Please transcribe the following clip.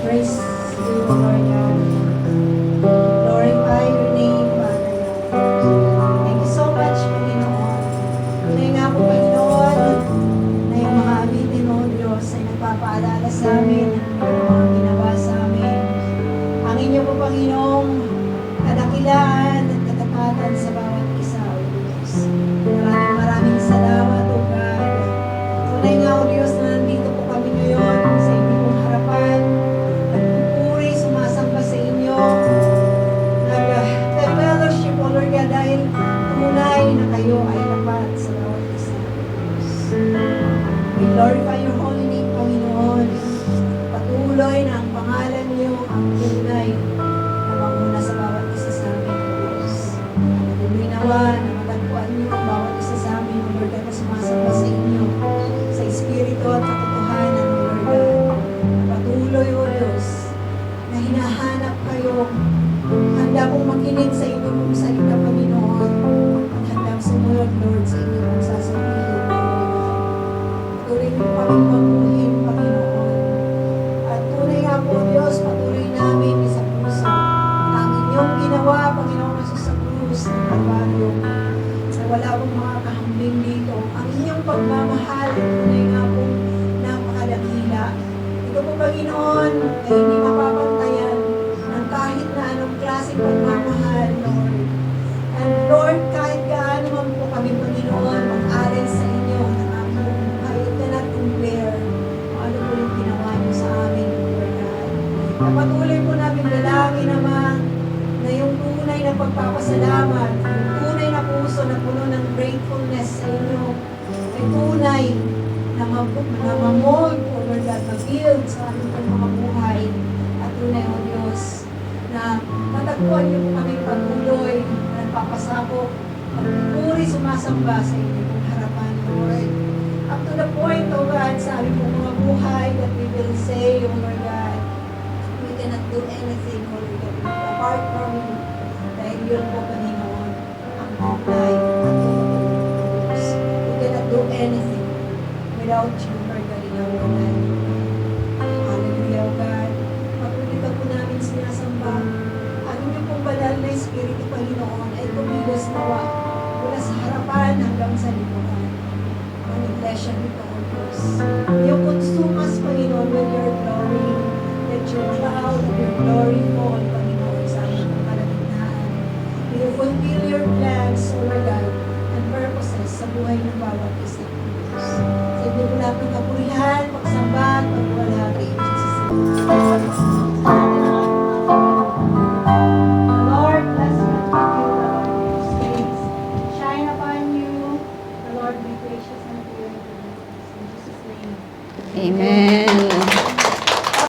Praise you, Lord God. Glorify your name, Father God. Thank you so much, Panginoon. Tunay nga po, Panginoon, na yung mga awitin, O Diyos, ay nagpapaalala sa amin ng mga ginawa sa amin. Ang inyo po, Panginoong kadakilaan at katapatan sa bawat isa, O Diyos. Maraming salamat, O God. Tunay nga, O Diyos, na nandito po kami ngayon sa inyong harapan. Nagpupuri, sumasamba sa inyo. Nag-fellowship, O Lord God, dahil tunay na kayo ay tapat sa bawat isa, O Diyos. We glorify your holy name, Panginoon. Patuloy na ang pangalan niyo ang tunay na manguna sa bawat isa sa amin, O Diyos. Patuloy nawa na matagpuan niyo ang bawat isa sa amin, O Lord God, na sumasamba sa inyo, sa Espiritu at katotohanan, O Lord God. Patuloy, O Diyos, na hinahanap kayo, handa pong makinig sa inyong pong salita, Panginoon, at handang sumunod, Lord, sa inyong pong sasabihin, O Lord God. Patuloy niyo kaming baguhin, Panginoon. At tunay nga po, Diyos, patuloy namin sa puso ang inyong ginawa, Panginoon, sa krus ng Kalbaryo, na wala pong mga kahambing dito. Ang inyong pagmamahal, tunay nga po, napakadakila. Ito po, Panginoon, ay hindi mapapantayan ng kahit na anong klaseng pagmamahal, Lord. And Lord, kahit gaano man po kami, Panginoon, mag-alay sa inyo ng aming buhay, it cannot compare kung ano po yung ginawa niyo sa amin, Lord God. Patuloy po namin dalangin naman na yung tunay na pagpapasalamat, yung tunay na puso na puno ng gratefulness sa inyo, ay tunay na mamold po, Lord God, mag-build sa aming pong mga buhay. At tunay, O Diyos, na matagpuan niyo po kami patuloy na nagpapasabog at puri sumasamba sa inyong pong harapan, Lord. Up to the point, O God, sa aming pong mga buhay that we will say, O Lord God, we cannot do anything, O Lord God, apart from you. Dahil yun po, Panginoon, ang tunay at totoo, Diyos. We cannot do anything without you, Lord God, in our life. Hallelujah, O God. Pagpulita po namin sinasamba, ang inyong pong banal na Espiritu, Panginoon, ay kumilos nawa mula sa harapan hanggang sa lipunan. Ang iglesia nito, O Diyos. You consume us, Panginoon, with your glory. Let your cloud of your glory fall, Panginoon, sa aming pong kalagitnaan. May you fulfill your plans, O Lord God, and purposes sa buhay ng bawat isa, O Diyos. Sa inyo po lahat ng kapurihan, pagsamba, at pagwalhati, in Jesus' name. Lord, bless you and give you the Lord's grace. Shine upon you. The Lord be gracious and fear in Jesus' name. Amen.